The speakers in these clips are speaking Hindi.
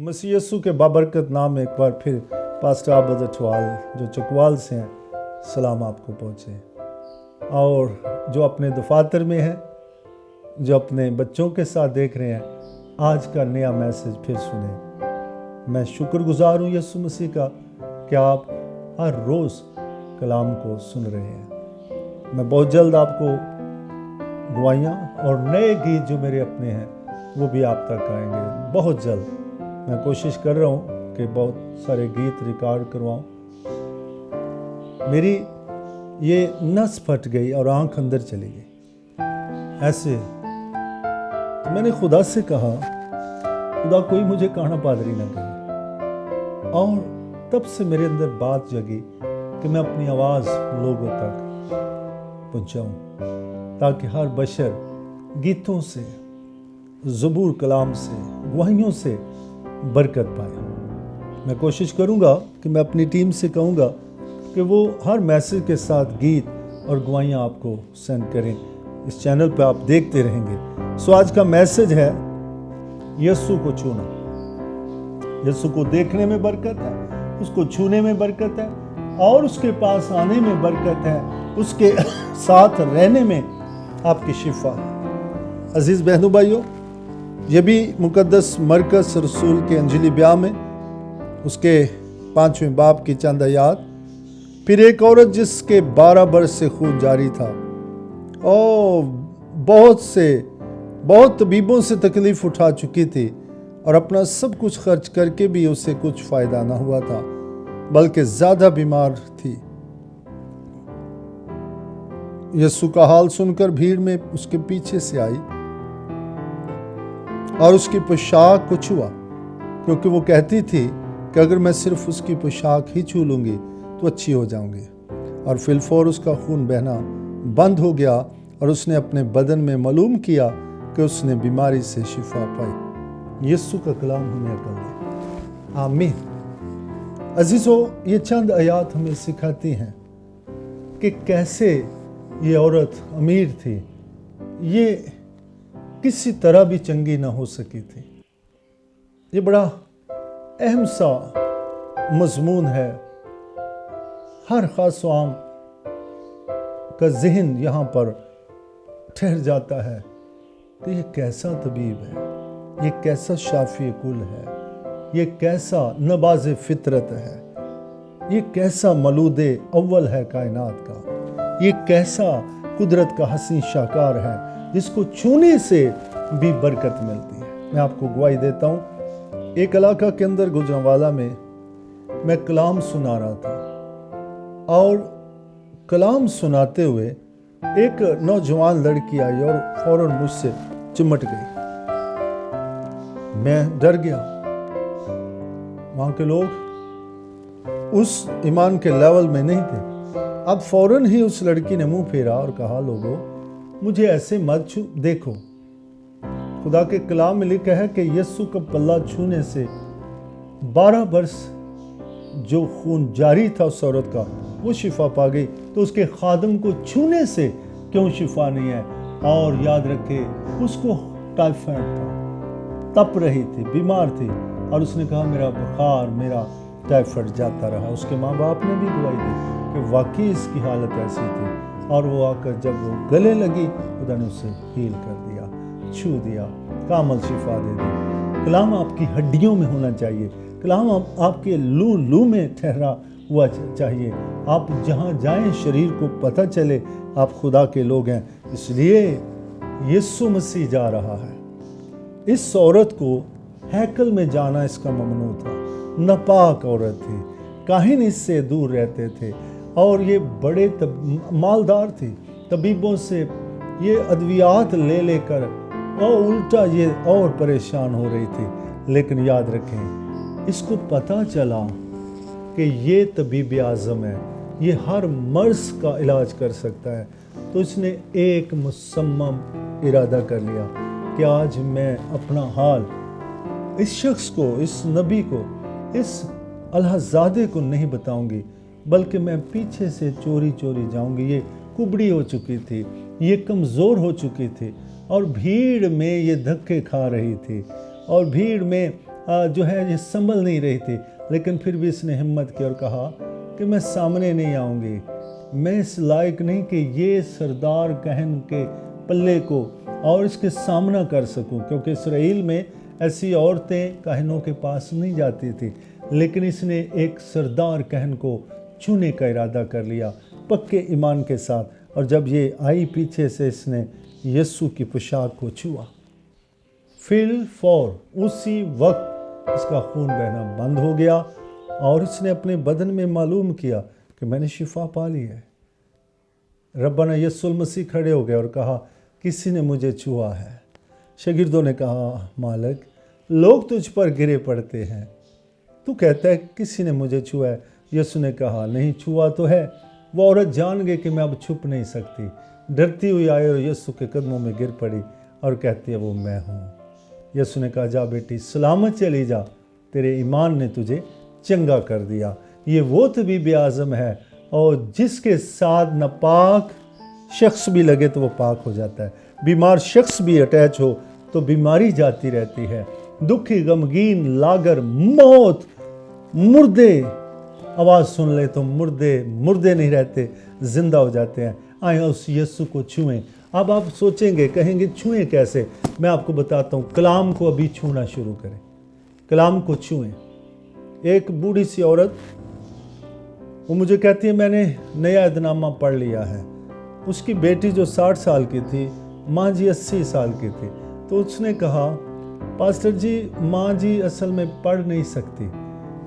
मसीह यीशु के बाबरकत नाम में एक बार फिर पास्टर आबद अठवाल जो चकवाल से हैं, सलाम आपको पहुँचे। और जो अपने दफातर में हैं, जो अपने बच्चों के साथ देख रहे हैं, आज का नया मैसेज फिर सुने। मैं शुक्रगुजार हूँ यीशु मसीह का कि आप हर रोज़ कलाम को सुन रहे हैं। मैं बहुत जल्द आपको दुआइयाँ और नए गीत जो मेरे अपने हैं वो भी आप तक आएंगे बहुत जल्द। मैं कोशिश कर रहा हूँ कि बहुत सारे गीत रिकॉर्ड करवाऊँ। मेरी ये नस फट गई और आंख अंदर चली गई ऐसे। तो मैंने खुदा से कहा, खुदा कोई मुझे काना पादरी ना करे। और तब से मेरे अंदर बात जगी कि मैं अपनी आवाज़ लोगों तक पहुँचाऊँ ताकि हर बशर गीतों से, ज़बूर कलाम से, गवाहियों से बरकत पाए। मैं कोशिश करूँगा कि मैं अपनी टीम से कहूँगा कि वो हर मैसेज के साथ गीत और गवाहियाँ आपको सेंड करें। इस चैनल पे आप देखते रहेंगे। सो आज का मैसेज है यीशु को छूना। यीशु को देखने में बरकत है, उसको छूने में बरकत है और उसके पास आने में बरकत है, उसके साथ रहने में आपकी शिफा है। अजीज़ बहनों भाइयों, ये भी मुकद्दस मरकस रसूल के अंजली ब्याह में उसके 5वें बाब की चंद आयात। फिर एक औरत जिसके 12 बरस से खून जारी था और बहुत तबीबों से तकलीफ उठा चुकी थी और अपना सब कुछ खर्च करके भी उसे कुछ फ़ायदा ना हुआ था, बल्कि ज़्यादा बीमार थी। यीशु का हाल सुनकर भीड़ में उसके पीछे से आई और उसकी पोशाक को छुआ, क्योंकि वो कहती थी कि अगर मैं सिर्फ उसकी पोशाक ही छू लूँगी तो अच्छी हो जाऊँगी। और फिलफौर उसका खून बहना बंद हो गया और उसने अपने बदन में मालूम किया कि उसने बीमारी से शिफा पाई। यीशु का कलाम हमें अकल दे, आमीन। अजीज़ों, ये चंद आयात हमें सिखाती हैं कि कैसे ये औरत अमीर थी, ये किसी तरह भी चंगी ना हो सकी थी। ये बड़ा अहम सा मजमून है। हर खास आम का जहन यहाँ पर ठहर जाता है कि ये कैसा तबीब है, ये कैसा शाफी कुल है, ये कैसा नबाज़ फितरत है, ये कैसा मलूदे अव्वल है कायनात का, ये कैसा कुदरत का हसीन शाकार है जिसको छूने से भी बरकत मिलती है। मैं आपको गवाही देता हूँ, एक इलाका के अंदर गुजरांवाला में मैं कलाम सुना रहा था और कलाम सुनाते हुए एक नौजवान लड़की आई और फौरन मुझसे चिमट गई। मैं डर गया। वहाँ के लोग उस ईमान के लेवल में नहीं थे। अब फौरन ही उस लड़की ने मुंह फेरा और कहा, लोगों मुझे ऐसे मत छू, देखो खुदा के कलाम में लिखा है कि यीशु का पल्ला छूने से 12 बरस जो खून जारी था उस औरत का वो शिफा पा गई, तो उसके खादम को छूने से क्यों शिफा नहीं है। और याद रखे, उसको टाइफाइड था, तप रही थी, बीमार थी और उसने कहा मेरा बुखार, मेरा टाइफाइड जाता रहा। उसके माँ बाप ने भी गवाही दी कि वाकई इसकी हालत ऐसी थी और वो आकर जब वो गले लगी, खुदा ने उसे हील कर दिया, छू दिया, कामल शिफा दे दी। कलाम आपकी हड्डियों में होना चाहिए, कलाम आपके लू में ठहरा हुआ चाहिए। आप जहाँ जाएं शरीर को पता चले आप खुदा के लोग हैं। इसलिए यीशु मसीह जा रहा है। इस औरत को हैकल में जाना इसका ममनू था। नापाक औरत थी, काहिन इससे दूर रहते थे और ये बड़े मालदार थी। तबीबों से ये अद्वियात ले लेकर और उल्टा ये और परेशान हो रही थी। लेकिन याद रखें, इसको पता चला कि ये तबीब आज़म है, ये हर मर्ज़ का इलाज कर सकता है। तो इसने एक मुसम्मम इरादा कर लिया कि आज मैं अपना हाल इस शख्स को, इस नबी को, इस अल्लाहज़ादे को नहीं बताऊंगी, बल्कि मैं पीछे से चोरी चोरी जाऊंगी। ये कुबड़ी हो चुकी थी, ये कमज़ोर हो चुकी थी और भीड़ में ये धक्के खा रही थी और भीड़ में जो है ये संभल नहीं रही थी, लेकिन फिर भी इसने हिम्मत की और कहा कि मैं सामने नहीं आऊँगी, मैं इस लायक नहीं कि ये सरदार कहन के पल्ले को और इसके सामना कर सकूं, क्योंकि इसराइल में ऐसी औरतें काहिनों के पास नहीं जाती थी। लेकिन इसने एक सरदार कहन को छूने का इरादा कर लिया पक्के ईमान के साथ, और जब ये आई पीछे से इसने यीशु की पोशाक को छुआ, फिल फॉर उसी वक्त इसका खून बहना बंद हो गया और इसने अपने बदन में मालूम किया कि मैंने शिफा पा ली है। रब्बाना यीशु मसीह खड़े हो गए और कहा किसी ने मुझे छुआ है। शागिर्दों ने कहा मालिक, लोग तुझ पर गिरे पड़ते हैं, तू कहता है किसी ने मुझे छुआ है। यीशु ने कहा नहीं, छुआ तो है। वो औरत जान गई कि मैं अब छुप नहीं सकती, डरती हुई आई और यीशु के कदमों में गिर पड़ी और कहती है वो मैं हूँ। यीशु ने कहा जा बेटी, सलामत चली जा, तेरे ईमान ने तुझे चंगा कर दिया। ये वो तबीब आज़म है और जिसके साथ नापाक शख्स भी लगे तो वो पाक हो जाता है, बीमार शख्स भी अटैच हो तो बीमारी जाती रहती है। दुखी, गमगीन, लागर, मौत, मुर्दे आवाज़ सुन ले तो मुर्दे नहीं रहते, जिंदा हो जाते हैं। आए उस यीशु को छुएं। अब आप सोचेंगे, कहेंगे छुएं कैसे? मैं आपको बताता हूँ। कलाम को अभी छूना शुरू करें, कलाम को छुएं। एक बूढ़ी सी औरत, वो मुझे कहती है मैंने नया ऐदनामा पढ़ लिया है। उसकी बेटी जो 60 साल की थी, माँ जी 80 साल की थी, तो उसने कहा पास्टर जी, माँ जी असल में पढ़ नहीं सकती,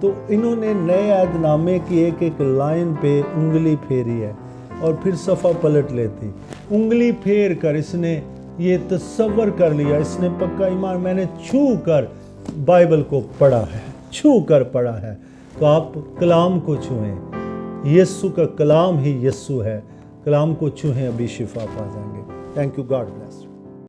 तो इन्होंने नए ऐदनामे की एक एक लाइन पे उंगली फेरी है और फिर सफ़ा पलट लेती। उंगली फेर कर इसने ये तसव्वुर कर लिया, इसने पक्का ईमान, मैंने छू कर बाइबल को पढ़ा है, छू कर पढ़ा है। तो आप कलाम को छुएं, यीशु का कलाम ही यीशु है। कलाम को छुएं, अभी शिफा पा जाएंगे। Thank you, God bless.